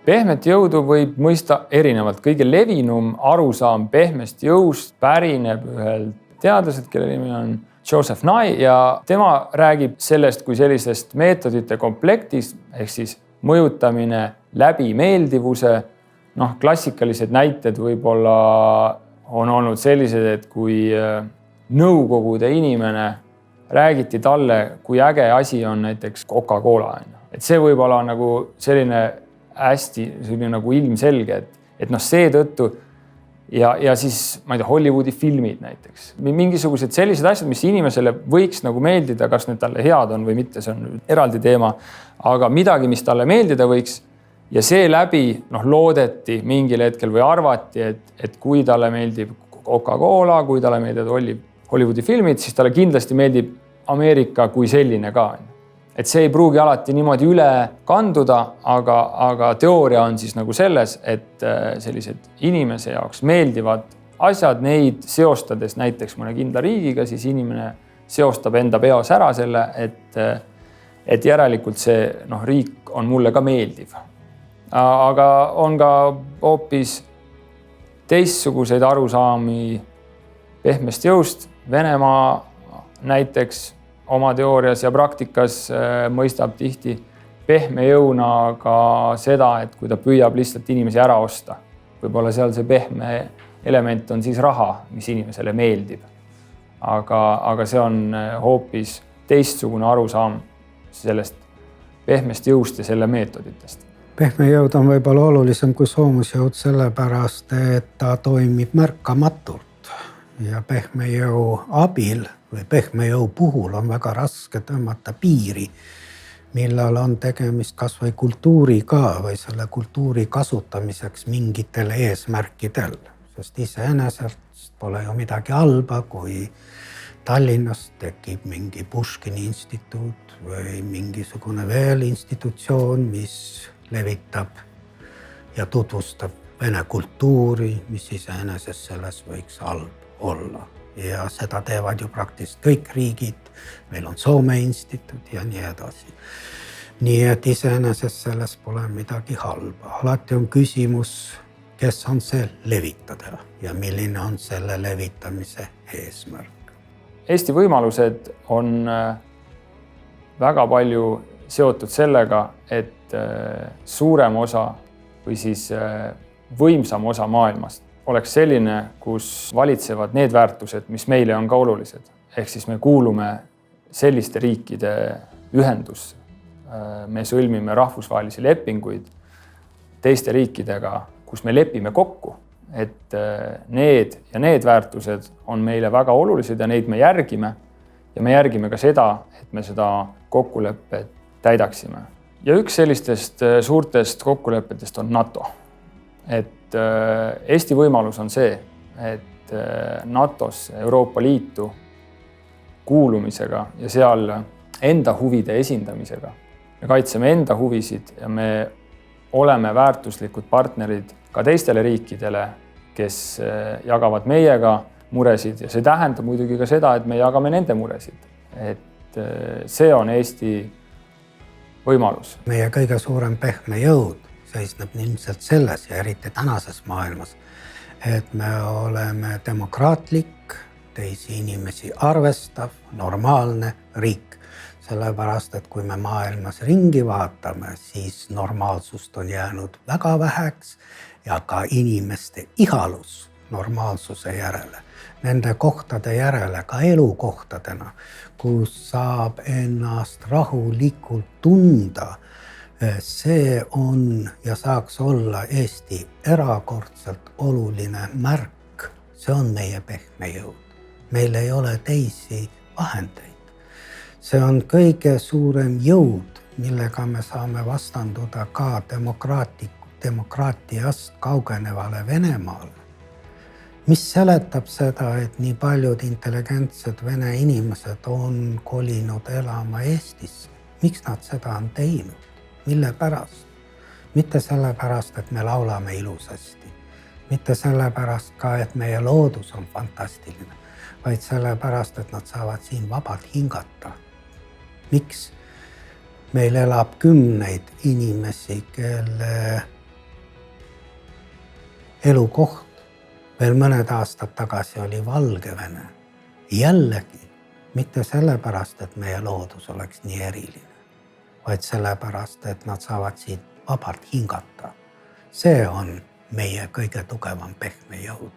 Pehmet jõudu võib mõista erinevalt. Kõige levinum arusaam pehmest jõust pärineb ühelt teadlaselt, kelle nimi on Joseph Nye ja tema räägib sellest kui sellisest meetodite komplektist ehk siis mõjutamine läbi meeldivuse. Klassikalised näited võib-olla on olnud sellised, et kui nõukogude inimene räägiti talle, kui äge asi on näiteks Coca-Cola. Et see võib-olla on nagu selline hästi selline nagu ilmselge, et seetõttu ja siis ma ei tea, Hollywoodi filmid näiteks. Mingisugused sellised asjad, mis inimesele võiks nagu meeldida, kas need talle head on või mitte, see on eraldi teema, aga midagi, mis talle meeldida võiks ja seeläbi loodeti mingil hetkel või arvati, et kui talle meeldib Coca-Cola, kui talle meeldivad Hollywoodi filmid, siis talle kindlasti meeldib Ameerika kui selline ka. Et see ei pruugi alati niimoodi üle kanduda, aga teooria on siis nagu selles, et sellised inimese jaoks meeldivad asjad, neid seostades näiteks mõne kindla riigiga, siis inimene seostab enda peos ära selle, et järelikult see riik on mulle ka meeldiv. Aga on ka hoopis teistsuguseid arusaami pehmest jõust. Venemaa näiteks oma teoorias ja praktikas mõistab tihti pehme jõuna ka seda, et kui ta püüab lihtsalt inimesi ära osta. Võib-olla seal see pehme element on siis raha, mis inimesele meeldib. Aga see on hoopis teistsugune arusaam sellest pehmest jõust ja selle meetoditest. Pehme jõud on võib-olla olulisem kui soomusjõud sellepärast, et ta toimib märkamatult. Ja pehme jõu abil või pehme jõu puhul on väga raske tõmmata piiri, millal on tegemist kas või kultuuriga või selle kultuuri kasutamiseks mingitel eesmärkidel. Sest iseenesest pole ju midagi halba, kui Tallinnas tekib mingi Puškini instituut või mingisugune veel institutsioon, mis levitab ja tutvustab vene kultuuri, mis iseenesest selles võiks halb olla. Ja seda teevad ju praktiliselt kõik riigid. Meil on Soome instituut ja nii edasi. Nii et iseenesest selles pole midagi halba. Alati on küsimus, kes on see levitada ja milline on selle levitamise eesmärk. Eesti võimalused on väga palju seotud sellega, et suurem osa või siis võimsam osa maailmast oleks selline, kus valitsevad need väärtused, mis meile on ka olulised. Ehk siis me kuulume selliste riikide ühendusse. Me sõlmime rahvusvahelisi lepinguid teiste riikidega, kus me lepime kokku, et need väärtused on meile väga olulised ja neid me järgime. Ja me järgime ka seda, et me seda kokkulepet täidaksime. Ja üks sellistest suurtest kokkulepetest on NATO. Et Eesti võimalus on see, et NATOs Euroopa Liitu kuulumisega ja seal enda huvide esindamisega. Me kaitseme enda huvisid ja me oleme väärtuslikud partnerid ka teistele riikidele, kes jagavad meiega muresid ja see tähendab muidugi ka seda, et me jagame nende muresid. Et see on Eesti võimalus. Meie kõige suurem pehme jõud seisneb ilmselt selles ja eriti tänases maailmas, et me oleme demokraatlik, teisi inimesi arvestav, normaalne riik. Sellepärast, et kui me maailmas ringi vaatame, siis normaalsust on jäänud väga väheks ja ka inimeste ihalus normaalsuse järele, nende kohtade järele, ka elukohtadena, kus saab ennast rahulikult tunda. See on ja saaks olla Eesti erakordselt oluline märk. See on meie pehme jõud. Meil ei ole teisi vahendeid. See on kõige suurem jõud, millega me saame vastanduda ka demokraatiast kaugenevale Venemaale. Mis seletab seda, et nii paljud intelligentsed vene inimesed on kolinud elama Eestisse? Miks nad seda on teinud? Mille pärast? Mitte sellepärast, et me laulame ilusasti. Mitte sellepärast ka, et meie loodus on fantastiline, vaid sellepärast, et nad saavad siin vabalt hingata. Miks? Meil elab kümneid inimesi, kelle elukoht. Veel mõned aastad tagasi oli Valgevene. Jällegi, mitte sellepärast, et meie loodus oleks nii eriline, vaid sellepärast, et nad saavad siit vabalt hingata. See on meie kõige tugevam pehme jõud.